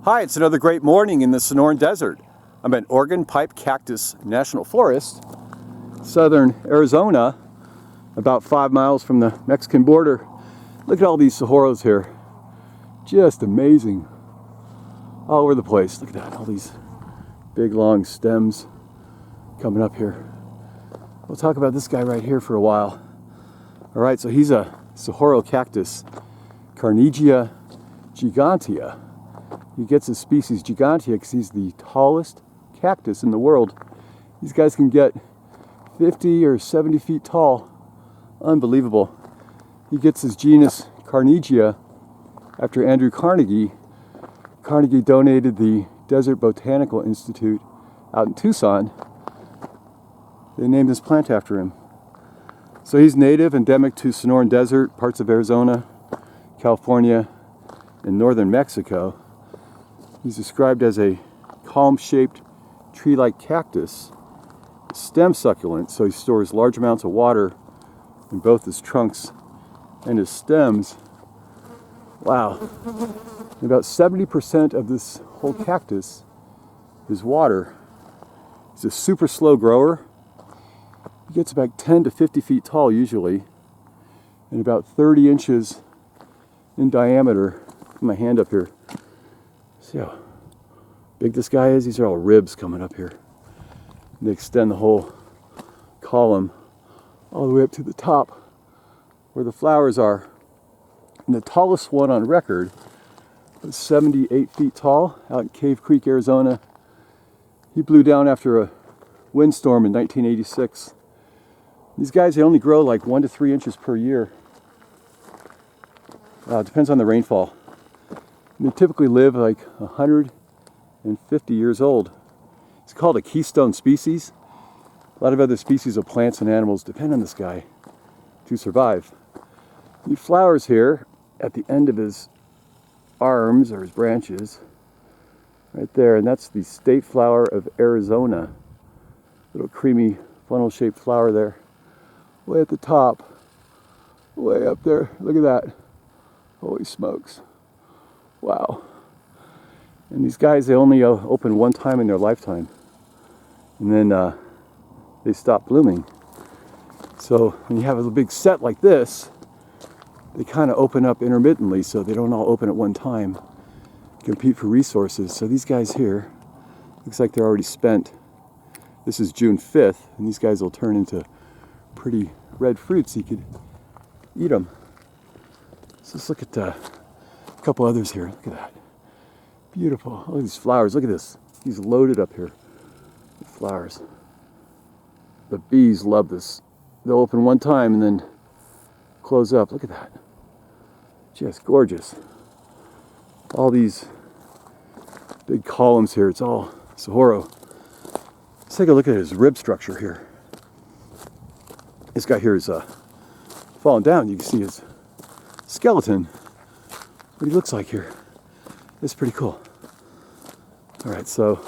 Hi, it's another great morning in the Sonoran Desert. I'm at Organ Pipe Cactus National Forest, southern Arizona, about 5 miles from the Mexican border. Look at all these saguaros here. Just amazing. All over the place. Look at that, all these big long stems coming up here. We'll talk about this guy right here for a while. All right, so he's a Saguaro cactus, Carnegiea gigantea. He gets his species gigantea because he's the tallest cactus in the world. These guys can get 50 or 70 feet tall. Unbelievable. He gets his genus Carnegiea after Andrew Carnegie. Carnegie donated the Desert Botanical Institute out in Tucson. They named this plant after him. So he's native, endemic to Sonoran Desert, parts of Arizona, California, and northern Mexico. He's described as a column-shaped tree-like cactus, stem succulent, so he stores large amounts of water in both his trunks and his stems. Wow. And about 70% of this whole cactus is water. He's a super slow grower. He gets about 10 to 50 feet tall usually, and about 30 inches in diameter. Put my hand up here. See how big this guy is? These are all ribs coming up here. And they extend the whole column all the way up to the top where the flowers are. And the tallest one on record was 78 feet tall out in Cave Creek, Arizona. He blew down after a windstorm in 1986. These guys, they only grow like 1 to 3 inches per year. It depends on the rainfall. And they typically live like 150 years old. It's called a keystone species. A lot of other species of plants and animals depend on this guy to survive. He flowers here at the end of his arms or his branches, right there, and that's the state flower of Arizona. Little creamy funnel-shaped flower there. Way at the top, way up there. Look at that. Holy smokes. Wow. And these guys, they only open one time in their lifetime. And then they stop blooming. So when you have a big set like this, they kind of open up intermittently so they don't all open at one time. Compete for resources. So these guys here, looks like they're already spent. This is June 5th, and these guys will turn into pretty red fruits. You could eat them. So let's look at a couple others here. Look at that. Beautiful. Look at these flowers. Look at this. He's loaded up here with flowers. The bees love this. They'll open one time and then close up. Look at that. Just gorgeous. All these big columns here. It's all Saguaro. Let's take a look at his rib structure here. This guy here is falling down. You can see his skeleton. What he looks like here. It's pretty cool. All right, so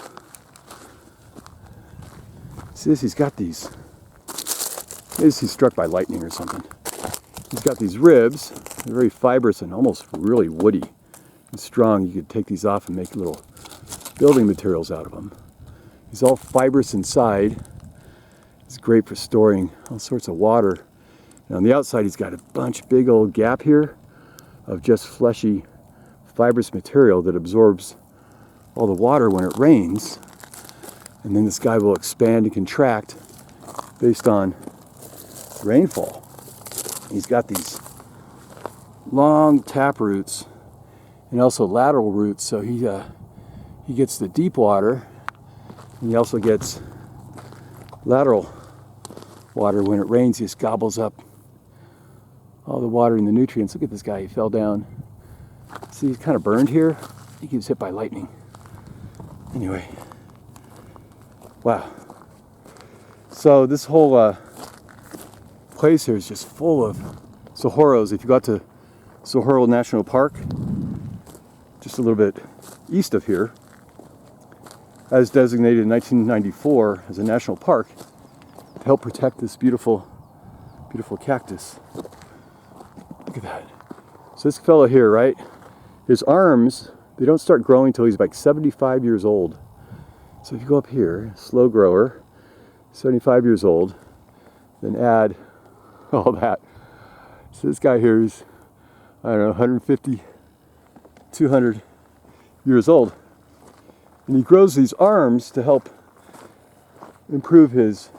see this? He's got these. Maybe he's struck by lightning or something. He's got these ribs. They're very fibrous and almost really woody and strong. You could take these off and make little building materials out of them. He's all fibrous inside. It's great for storing all sorts of water. And on the outside, he's got a big old gap here of just fleshy, fibrous material that absorbs all the water when it rains. And then this guy will expand and contract based on rainfall. He's got these long tap roots and also lateral roots, so he gets the deep water, and he also gets lateral water. When it rains, he just gobbles up all the water and the nutrients. Look at this guy, he fell down. See, he's kind of burned here. I think he was hit by lightning. Anyway, wow. So this whole place here is just full of saguaros. If you got to Saguaro National Park, just a little bit east of here, as designated in 1994 as a national park, to help protect this beautiful, beautiful cactus. Look at that. So this fellow here, right? His arms, they don't start growing until he's like 75 years old. So if you go up here, slow grower, 75 years old, then add all that. So this guy here is, I don't know, 150, 200 years old. And he grows these arms to help improve his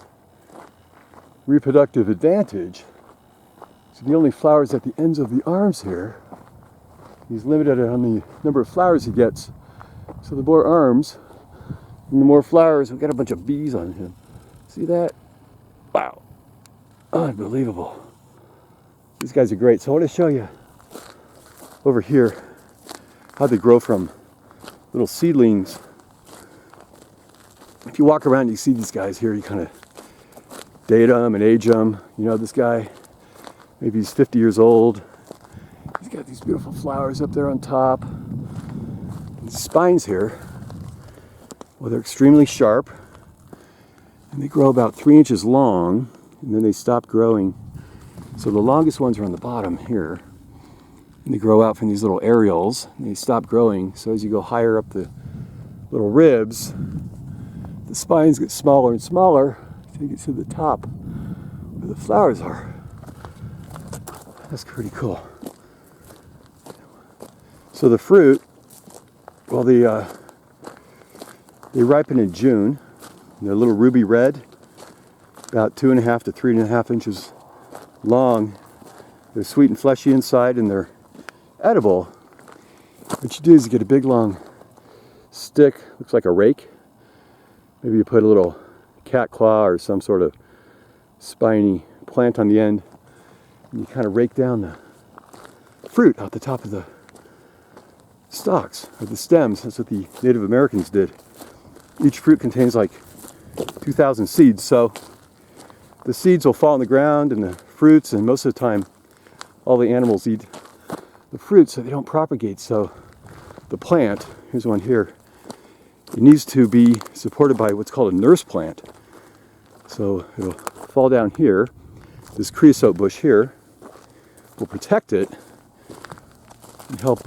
reproductive advantage. So he only flowers at the ends of the arms here. He's limited on the number of flowers he gets. So the more arms and the more flowers, we've got a bunch of bees on him. See that? Wow. Unbelievable. These guys are great. So I want to show you over here how they grow from little seedlings. If you walk around, you see these guys here, you kind of date them and age them. You know, this guy, maybe he's 50 years old. He's got these beautiful flowers up there on top. These spines here, well, they're extremely sharp. And they grow about 3 inches long, and then they stop growing. So the longest ones are on the bottom here. And they grow out from these little areoles, and they stop growing. So as you go higher up the little ribs, the spines get smaller and smaller until you get to the top where the flowers are. That's pretty cool. So the fruit, well, they ripen in June. They're a little ruby red, about 2.5 to 3.5 inches long. They're sweet and fleshy inside, and they're edible. What you do is you get a big long stick, looks like a rake. Maybe you put a little cat claw or some sort of spiny plant on the end, and you kind of rake down the fruit out the top of the stalks, or the stems. That's what the Native Americans did. Each fruit contains like 2,000 seeds, so the seeds will fall on the ground and the fruits, and most of the time all the animals eat the fruit so they don't propagate. So the plant, here's one here, it needs to be supported by what's called a nurse plant. So it'll fall down here. This creosote bush here will protect it and help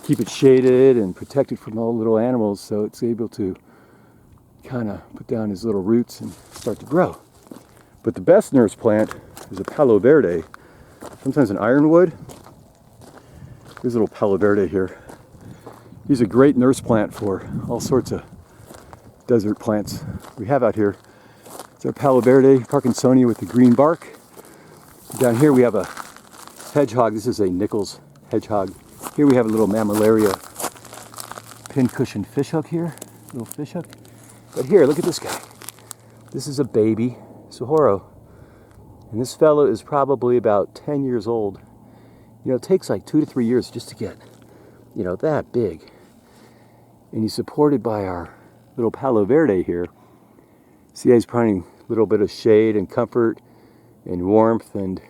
keep it shaded and protect it from all the little animals, so it's able to kind of put down his little roots and start to grow. But the best nurse plant is a palo verde, sometimes an ironwood. Here's a little palo verde here. He's a great nurse plant for all sorts of desert plants we have out here. It's our palo verde, Parkinsonia with the green bark. Down here we have a hedgehog. This is a Nichols hedgehog. Here we have a little mammillaria pincushion fishhook here, little fishhook. But here, look at this guy. This is a baby Saguaro. And this fellow is probably about 10 years old. You know, it takes like 2 to 3 years just to get, you know, that big. And he's supported by our little palo verde here. See how he's providing a little bit of shade and comfort and warmth, and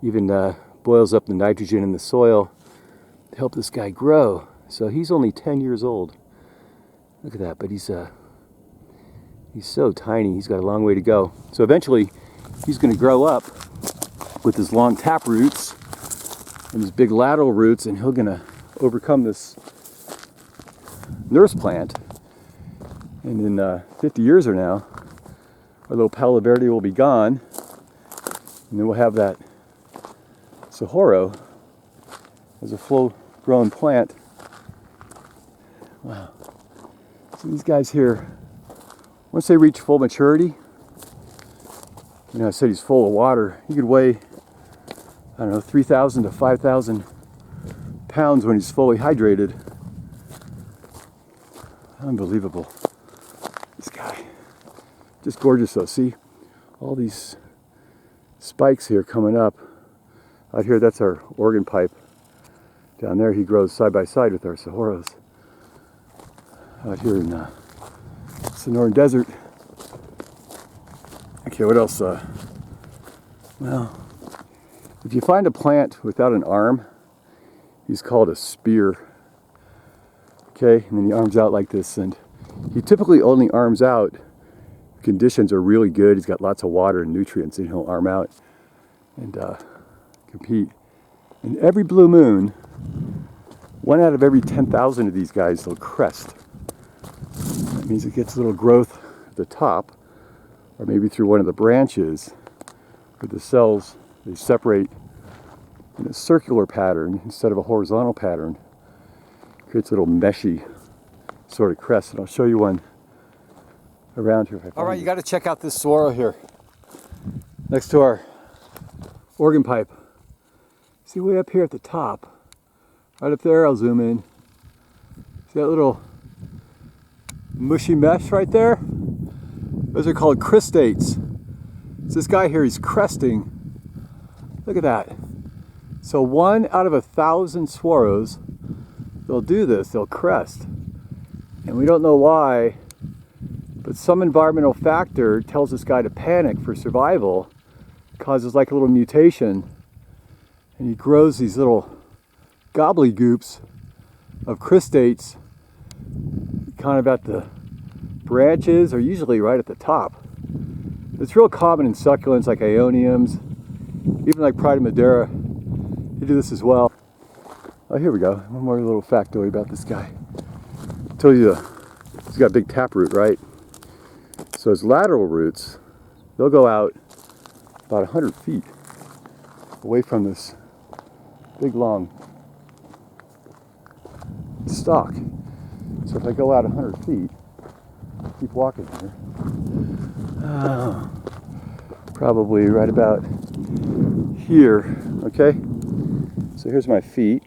even boils up the nitrogen in the soil to help this guy grow. So he's only 10 years old. Look at that, but he's so tiny. He's got a long way to go. So eventually he's going to grow up with his long tap roots and his big lateral roots, and he's going to overcome this nurse plant. And in 50 years from now, our little palo verde will be gone, and then we'll have that Saguaro as a full-grown plant. Wow. So these guys here, once they reach full maturity, you know, I said he's full of water. He could weigh, I don't know, 3,000 to 5,000 pounds when he's fully hydrated. Unbelievable. This guy. Just gorgeous though. See? All these spikes here coming up. Out here, that's our organ pipe. Down there, he grows side by side with our Saguaros. Out here in the Sonoran Desert. Okay, what else? Well, if you find a plant without an arm, he's called a spear. Okay, and then he arms out like this, and he typically only arms out if conditions are really good. He's got lots of water and nutrients, and he'll arm out and compete. And every blue moon, 1 out of every 10,000 of these guys will crest. That means it gets a little growth at the top, or maybe through one of the branches, where the cells, they separate in a circular pattern instead of a horizontal pattern. Creates a little meshy sort of crest, and I'll show you one around here if I find it. You got to check out this saguaro here, next to our organ pipe. See way up here at the top, right up there, I'll zoom in. See that little mushy mesh right there? Those are called cristates. So this guy here, he's cresting. Look at that. So 1 out of 1,000 saguaros, they'll do this, they'll crest. And we don't know why, but some environmental factor tells this guy to panic for survival, causes like a little mutation, and he grows these little gobbledygooks of cristates kind of at the branches, or usually right at the top. It's real common in succulents like aeoniums, even like Pride of Madeira. They do this as well. Oh, here we go. One more little factoid about this guy. I told you he's got a big taproot, right? So his lateral roots, they'll go out about 100 feet away from this big long stalk. So if I go out 100 feet, keep walking here, probably right about here, okay? So here's my feet,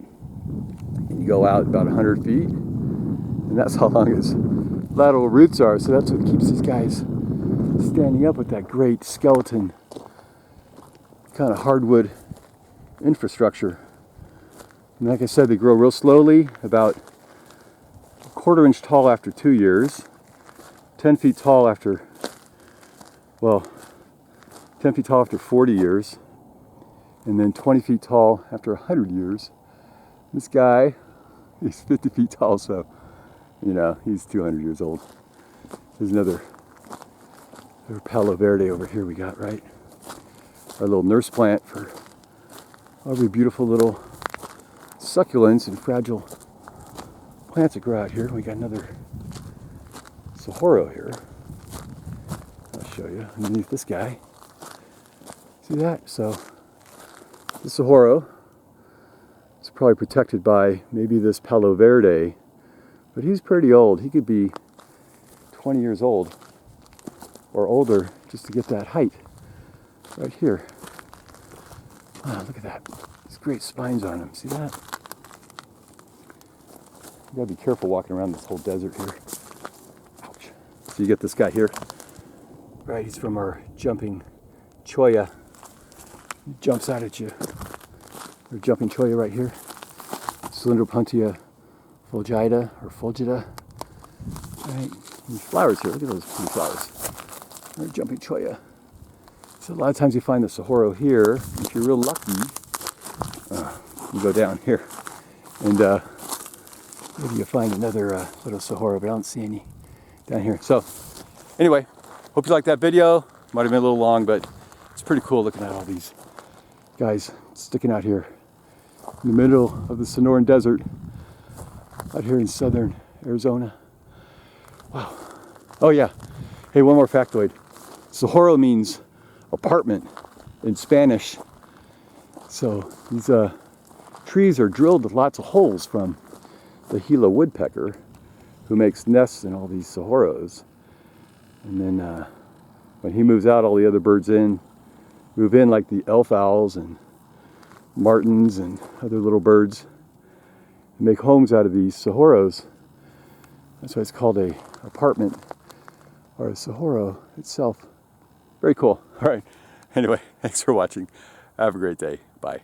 and you go out about 100 feet, and that's how long his lateral roots are. So that's what keeps these guys standing up with that great skeleton, kind of hardwood infrastructure. And like I said, they grow real slowly, about a 1/4 inch tall after 2 years, 10 feet tall after, well, 10 feet tall after 40 years, and then 20 feet tall after 100 years. This guy, he's 50 feet tall, so, you know, he's 200 years old. There's another Palo Verde over here we got, right? Our little nurse plant for all the beautiful little succulents and fragile plants that grow out here. We got another Saguaro here. I'll show you underneath this guy. See that? So the Saguaro is probably protected by maybe this Palo Verde, but he's pretty old. He could be 20 years old or older just to get that height right here. Wow, look at that. These great spines on him. See that? You gotta be careful walking around this whole desert here. Ouch. So you get this guy here. Right, he's from our jumping cholla. He jumps out at you. Our jumping cholla right here. Cylindropuntia fulgida or fulgida. Right. And flowers here. Look at those pretty flowers. Our jumping cholla. So a lot of times you find the Saguaro here. If you're real lucky, you go down here, and maybe you find another little Saguaro, but I don't see any down here. So anyway, hope you liked that video. Might have been a little long, but it's pretty cool looking at all these guys sticking out here in the middle of the Sonoran Desert, out here in southern Arizona. Wow. Oh yeah. Hey, one more factoid. Saguaro means apartment in Spanish. So these trees are drilled with lots of holes from the gila woodpecker, who makes nests in all these saguaros. And then when he moves out, all the other birds move in, like the elf owls and martins and other little birds, and make homes out of these saguaros. That's why it's called a apartment, or a saguaro itself. Very cool. All right. Anyway, thanks for watching. Have a great day. Bye.